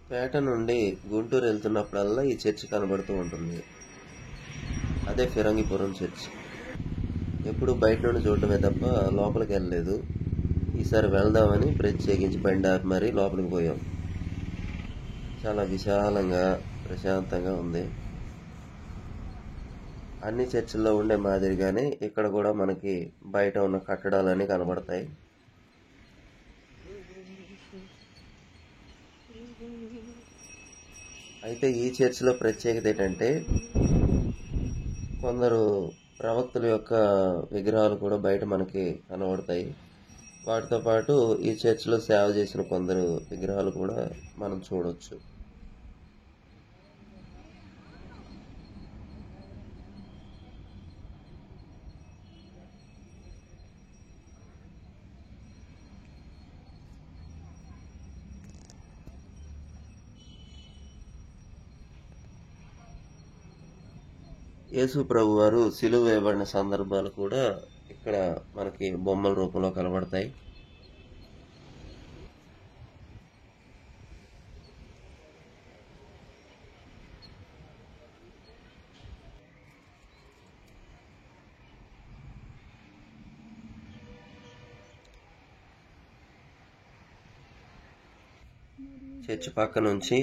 పేట నుండి గుంటూరు వెళ్తున్నప్పుడల్లా ఈ చర్చి కనబడుతూ ఉంటుంది. అదే ఫిరంగిపురం చర్చ్. ఎప్పుడు బయట నుండి చూడటమే తప్ప లోపలికి వెళ్ళలేదు. ఈసారి వెళ్దామని ప్రత్యేకించి బండి ఆపి మరీ లోపలికి పోయాం. చాలా విశాలంగా ప్రశాంతంగా ఉంది. అన్ని చర్చిల్లో ఉండే మాదిరిగానే ఇక్కడ కూడా మనకి బయట ఉన్న కట్టడాలన్నీ కనబడతాయి. అయితే ఈ చర్చిలో ప్రత్యేకత ఏంటంటే కొందరు ప్రవక్తుల యొక్క విగ్రహాలు కూడా బయట మనకి కనబడతాయి. వాటితో పాటు ఈ చర్చిలో సేవ చేసిన కొందరు విగ్రహాలు కూడా మనం చూడొచ్చు. యేసు ప్రభు వారు సిలువ వేయబడిన సందర్భాలు కూడా ఇక్కడ మనకి బొమ్మల రూపంలో కనబడతాయి. చర్చి పక్క నుంచి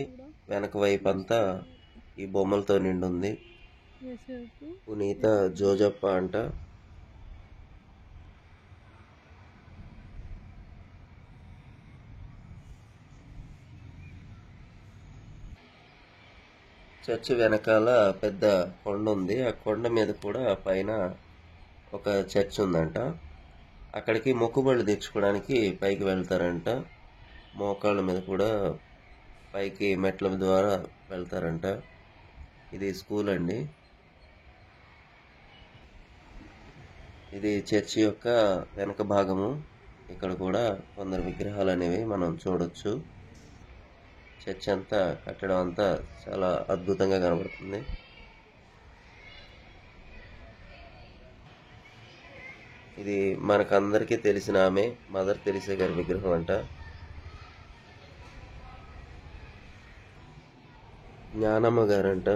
వెనక వైపు అంతా ఈ బొమ్మలతో నిండుంది. పునీత జోజప్ప అంట. చర్చి వెనకాల పెద్ద కొండ ఉంది. ఆ కొండ మీద కూడా పైన ఒక చర్చ్ ఉందంట. అక్కడికి మొక్కుబడులు తెచ్చుకోవడానికి పైకి వెళ్తారంట. మోకాళ్ళ మీద కూడా పైకి మెట్ల ద్వారా వెళ్తారంట. ఇది స్కూల్ అండి. ఇది చర్చి యొక్క వెనక భాగము. ఇక్కడ కూడా కొందరు విగ్రహాలు అనేవి మనం చూడొచ్చు. చర్చి అంతా కట్టడం అంతా చాలా అద్భుతంగా కనబడుతుంది. ఇది మనకందరికీ తెలిసిన ఆమె మదర్ తెరిసా గారి విగ్రహం అంట. జ్ఞానమ్మ గారంట.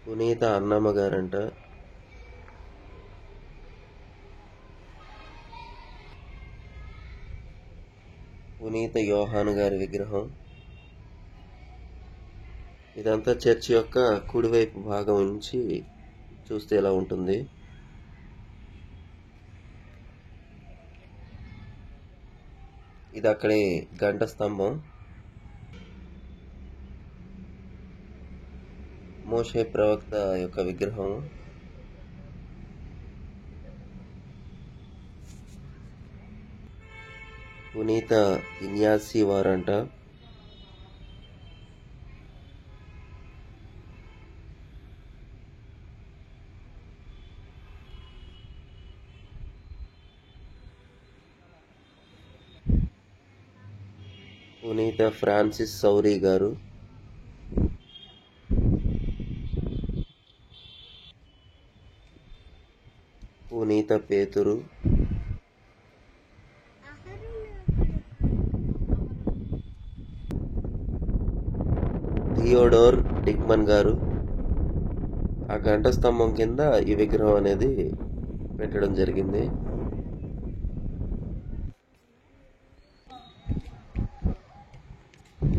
పునీత అన్నమ్మ గారంట. పునీత యోహాను గారి విగ్రహం. ఇదంతా చర్చి యొక్క కుడివైపు భాగం నుంచి చూస్తే ఇలా ఉంటుంది. ఇది అక్కడే గంట స్తంభం. మోషే ప్రవక్త యొక్క విగ్రహం. పునీత ఇన్యాసి వారంట. పునీత ఫ్రాన్సిస్ సౌరీ గారు. పునీత పేతురు. థియోడోర్ డిక్మన్ గారు. ఆ గంట స్తంభం కింద ఈ విగ్రహం అనేది పెట్టడం జరిగింది.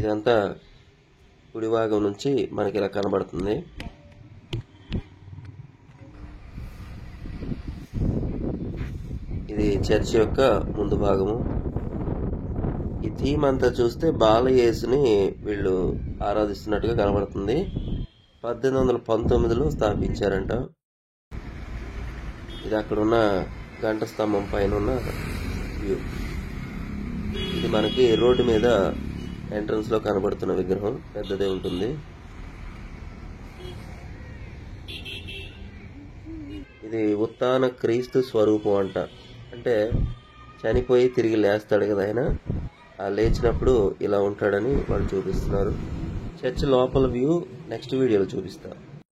ఇదంతా కుడి భాగం నుంచి మనకి ఇలా కనబడుతుంది. ఇది చర్చి యొక్క ముందు భాగము. ఈ థీమ్ అంతా చూస్తే బాలయేసుని వీళ్ళు ఆరాధిస్తున్నట్టుగా కనబడుతుంది. 1819లో స్థాపించారంట. ఇది అక్కడున్న గంట స్తంభం పైన ఉన్న వ్యూ. ఇది మనకి రోడ్డు మీద ఎంట్రన్స్ లో కనబడుతున్న విగ్రహం. పెద్దదే ఉంటుంది. ఇది ఉత్థాన క్రీస్తు స్వరూపం అంట. అంటే చనిపోయి తిరిగి లేస్తాడు కదా ఆయన. ఆ లేచినప్పుడు ఇలా ఉంటాడని వాళ్ళు చూపిస్తున్నారు. చర్చ్ లోపల వ్యూ నెక్స్ట్ వీడియోలో చూపిస్తా.